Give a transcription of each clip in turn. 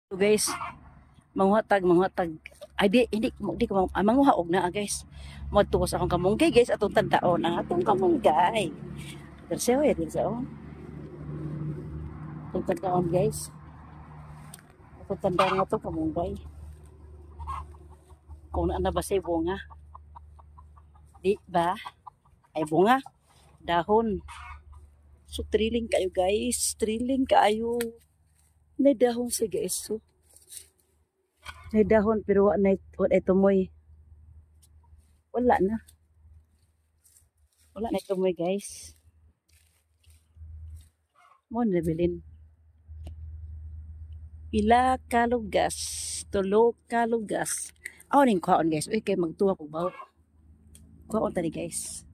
So guys, manghatag ay di ko manguhaog na guys. Modto ko sa akong kamunggay guys atong tanda-on ang atong kamunggay. Tersew ya tersew. Atong tanda-on guys. Atong tanda nga atong kamunggay. Kung ano ba say bunga. Di ba? Ay bunga, dahon. So thrilling kayo guys, thrilling kayo. May dahon sa guys. So, may dahon pero wala na tumoy. Wala na. Wala na tumoy guys. Mo na bilin. Pila kalugas, tulo kalugas. Aw ning kuhaon guys. Uy kay magtuwa ko ba? Kuhaon tani guys.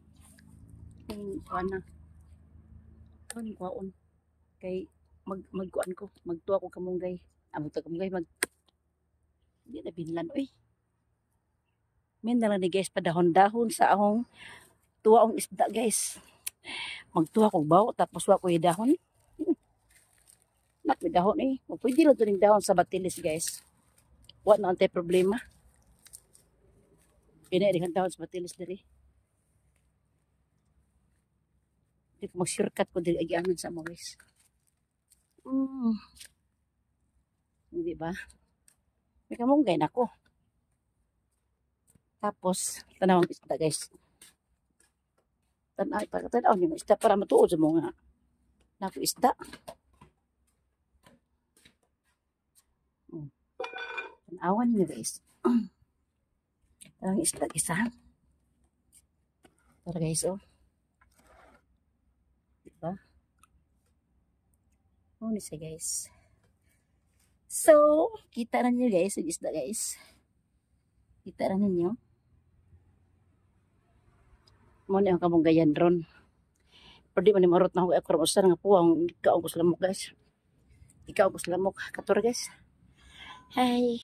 Kuhaon na. Kuhaon ning kuhaon. Kay magkuan ko, magtuwa ko kamunggay. Amo to kamunggay di na binlan oy. Men na lang ni guys padahon-dahon sa akong tuwaong isda guys. Magtuwa ko baw tapos wa ko dahon. Nak dahon eh. Pwede lang to ning dahon sa batilis guys. Wa na antay problema. Pina rin dahon sa batilis diri. Di ko mag-shortcut ko diri agianan sa mo guys. Hindi ba? May kamunggay na ko. Tapos, tanawang isda guys. Tanaw niyo isda para matuod sa mga naku isda. Tanawan niyo guys. Tanawang isda isa. Para guys oh. Diba? Oh, nisa guys. So, kita na niyo guys, yung isda guys. Kita na ninyo. Muna yung kamunggayan ron. Pero di man ni marot na ako akromusar nga po ang ikaw ko sa lamok guys. Ikaw ko sa lamok. Kator guys. Hi.